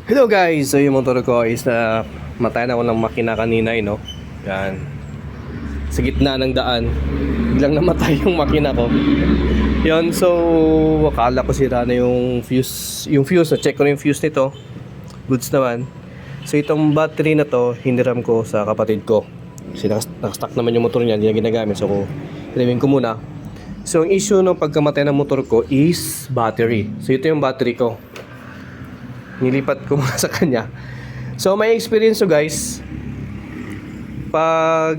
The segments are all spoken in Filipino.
Hello guys! So yung motor ko is na matayan ako ng makina kanina no? Yan. Sa gitna ng daan, biglang namatay yung makina ko. Yan, so akala ko sira na yung fuse. Yung fuse, na-check ko na yung fuse nito. Goods naman. So itong battery na to, hiniram ko sa kapatid ko. Kasi nakastock naman yung motor niya, hindi na ginagamit. So hiniram ko muna. So ang issue ng pagkamatay ng motor ko is battery. So ito yung battery ko. Nilipat ko muna sa kanya. So may experience so guys, pag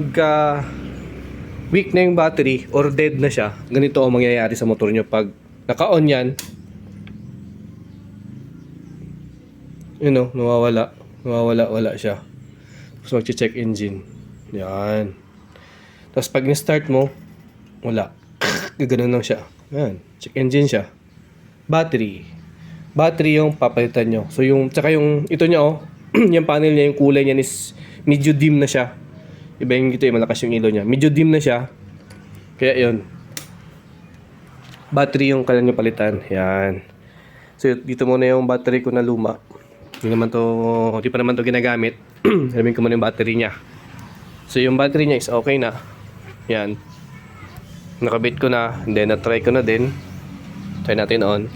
weak na yung battery or dead na siya, ganito ang mangyayari sa motor nyo. Pag naka-on yan, nawawala siya. Tapos mag-check engine, yan. Tapos pag ni-start mo, wala. Gaganon lang siya. Yan, check engine siya. Battery yung papalitan nyo. So yung, tsaka yung, ito niya yung panel niya, yung kulay niya is medyo dim na siya. Iba yung ito malakas yung ilaw niya. Medyo dim na siya. Kaya yun. Battery yung kailangan nyo palitan. Yan. So dito muna yung battery ko na luma. Hindi pa naman to ginagamit. Alamin ko muna yung battery niya. So yung battery niya is okay na. Yan. Nakabit ko na. And then na-try ko na din. Try natin on.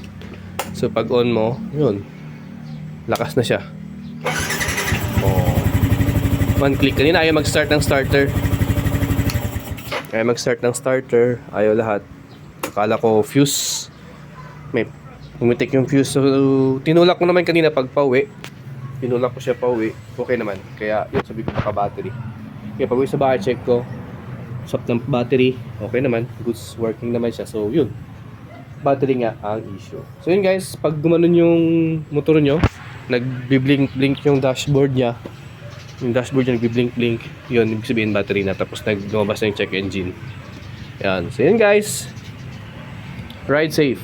So pag on mo, yun. Lakas na siya. One click. Kanina ayaw mag-start ng starter. Ayaw lahat. Akala ko fuse. May pumitik yung fuse. So tinulak ko naman kanina pag pauwi. Tinulak ko siya pauwi. Okay naman. Kaya yun, sabi ko baka battery. Kaya pag uwi sa bahay, check ko. Swap ng battery. Okay naman. Goods working naman siya. So yun. Battery nga ang issue. So yun guys. Pag gumanon yung motor nyo, nag-blink yung dashboard niya. Yung dashboard niya nagbi-blink-blink. Yun, ibig sabihin battery na. Tapos lumabas na yung check engine. Yan. So yun guys. Ride safe.